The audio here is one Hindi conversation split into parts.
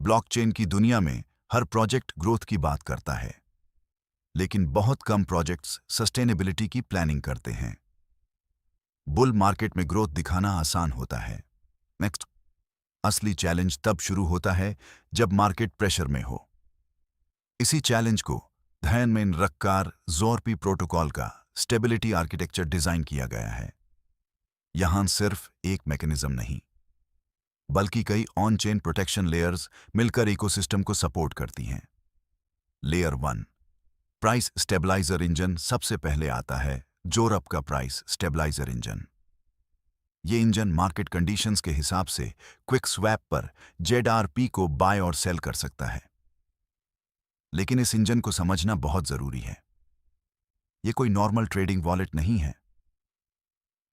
ब्लॉकचेन की दुनिया में हर प्रोजेक्ट ग्रोथ की बात करता है, लेकिन बहुत कम प्रोजेक्ट्स सस्टेनेबिलिटी की प्लानिंग करते हैं। बुल मार्केट में ग्रोथ दिखाना आसान होता है। नेक्स्ट, असली चैलेंज तब शुरू होता है जब मार्केट प्रेशर में हो। इसी चैलेंज को ध्यान में रखकर ज़ोरपी प्रोटोकॉल का स्टेबिलिटी आर्किटेक्चर डिजाइन किया गया है। यहां सिर्फ एक मैकेनिज्म नहीं, बल्कि कई ऑन चेन प्रोटेक्शन लेयर्स मिलकर इकोसिस्टम को सपोर्ट करती हैं। लेयर 1, प्राइस स्टेबलाइजर इंजन सबसे पहले आता है। ज़ोरप का प्राइस स्टेबलाइजर इंजन। ये इंजन मार्केट कंडीशंस के हिसाब से क्विक स्वैप पर ZRP को बाय और सेल कर सकता है। लेकिन इस इंजन को समझना बहुत जरूरी है। ये कोई नॉर्मल ट्रेडिंग वॉलेट नहीं है।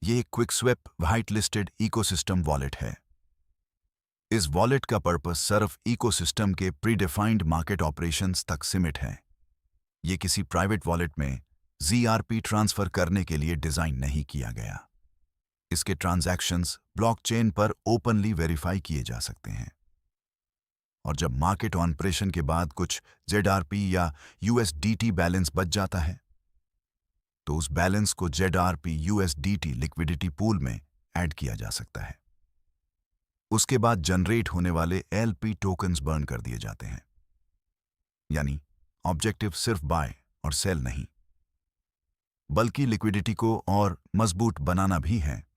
ये एक quick swap white listed ecosystem wallet है। इस वॉलेट का पर्पस सिर्फ इकोसिस्टम के प्रीडिफाइंड मार्केट ऑपरेशंस तक सीमित है। ये किसी प्राइवेट वॉलेट में ZRP ट्रांसफर करने के लिए डिजाइन नहीं किया गया। इसके ट्रांजैक्शंस ब्लॉकचेन पर ओपनली वेरीफाई किए जा सकते हैं। और जब मार्केट ऑपरेशन के बाद कुछ ZRP या USDT बैलेंस बच जाता है, तो उस बैलेंस को ZRP USDT लिक्विडिटी पूल में ऐड किया जा सकता है। उसके बाद जनरेट होने वाले LP टोकन्स बर्न कर दिए जाते हैं। यानी ऑब्जेक्टिव सिर्फ बाय और सेल नहीं, बल्कि लिक्विडिटी को और मजबूत बनाना भी है।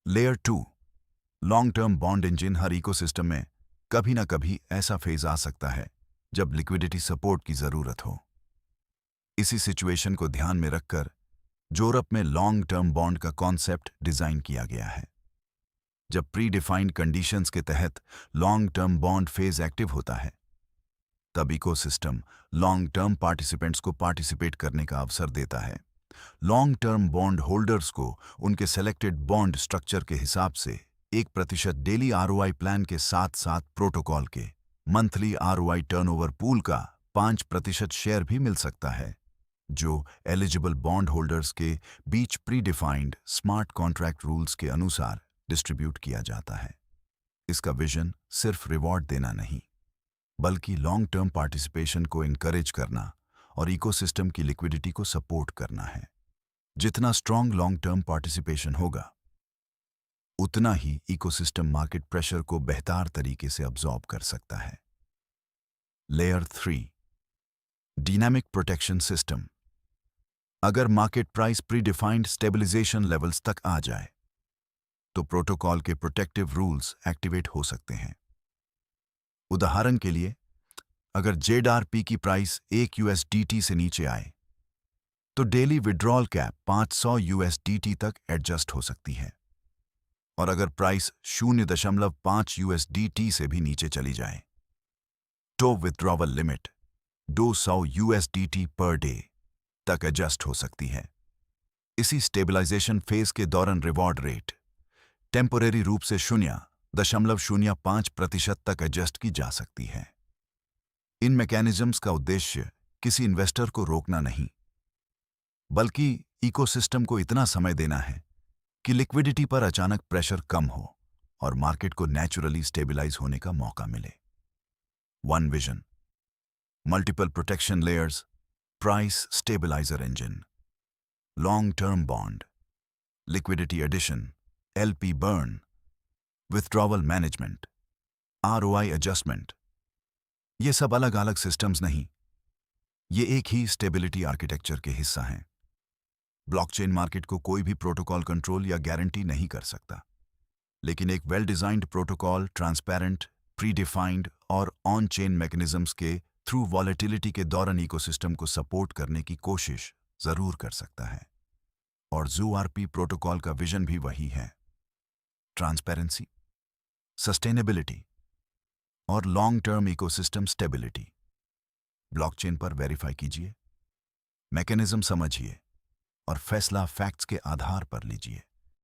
Layer 2, long term bond engine. हर इकोसिस्टम में कभी ना कभी ऐसा फेज आ सकता है जब लिक्विडिटी सपोर्ट की जरूरत हो। इसी सिचुएशन को ध्यान में रखकर ज़ोरप में लॉन्ग टर्म बॉन्ड का कॉन्सेप्ट डिजाइन किया गया है। जब प्री डिफाइंड कंडीशंस के तहत long term bond phase active होता है, तब इकोसिस्टम लॉन्ग टर्म पार्टिसिपेंट्स को पार्टिसिपेट करने का अवसर देता है। लॉन्ग टर्म बॉन्ड होल्डर्स को उनके सेलेक्टेड बॉन्ड स्ट्रक्चर के हिसाब से 1% डेली ROI प्लान के साथ साथ प्रोटोकॉल के मंथली ROI टर्नओवर पूल का 5% शेयर भी मिल सकता है, जो एलिजिबल बॉन्ड होल्डर्स के बीच predefined smart contract rules के अनुसार डिस्ट्रीब्यूट किया जाता है। इसका विजन सिर्फ रिवॉर्ड देना नहीं, बल्कि लॉन्ग टर्म पार्टिसिपेशन को इनकरेज करना और इकोसिस्टम की लिक्विडिटी को सपोर्ट करना है। जितना स्ट्रॉन्ग लॉन्ग टर्म पार्टिसिपेशन होगा, उतना ही इकोसिस्टम मार्केट प्रेशर को बेहतर तरीके से अब्सॉर्ब कर सकता है। Layer 3, dynamic protection system. अगर market price predefined stabilisation levels तक आ जाए, तो प्रोटोकॉल के प्रोटेक्टिव रूल्स एक्टिवेट हो सकते हैं। उदाहरण के लिए, अगर ZRP की प्राइस 1 USDT से नीचे आए, तो डेली विड्रॉल कैप 500 USDT तक एडजस्ट हो सकती है। और अगर प्राइस 0.5 USDT से भी नीचे चली जाए, तो withdrawal limit 200 USDT per day तक एडजस्ट हो सकती है। इसी स्टेबलाइजेशन फेज के दौरान रिवॉर्ड रेट टेम्पोरेरी रूप से 0.05% तक एडजस्ट की जा सकती है। इन मैकेनिज्म्स का उद्देश्य किसी इन्वेस्टर को रोकना नहीं, बल्कि इकोसिस्टम को इतना समय देना है कि लिक्विडिटी पर अचानक प्रेशर कम हो और मार्केट को नेचुरली स्टेबलाइज होने का मौका मिले। One vision, multiple protection layers, price stabiliser engine, long term bond, liquidity addition, LP burn, withdrawal management, ROI adjustment. ये सब अलग अलग सिस्टम्स नहीं, ये एक ही स्टेबिलिटी आर्किटेक्चर के हिस्सा हैं। ब्लॉकचेन मार्केट को कोई भी प्रोटोकॉल कंट्रोल या गारंटी नहीं कर सकता, लेकिन एक well designed protocol transparent, predefined और ऑन चेन मैकेनिज्म्स के थ्रू वॉलेटिलिटी के दौरान इकोसिस्टम को सपोर्ट करने की कोशिश जरूर कर सकता है। और ZRP प्रोटोकॉल का विजन भी वही है। ट्रांसपेरेंसी, सस्टेनेबिलिटी और long term ecosystem stability. Blockchain पर वेरीफाई कीजिए, मैकेनिज्म समझिए और फैसला फैक्ट्स के आधार पर लीजिए।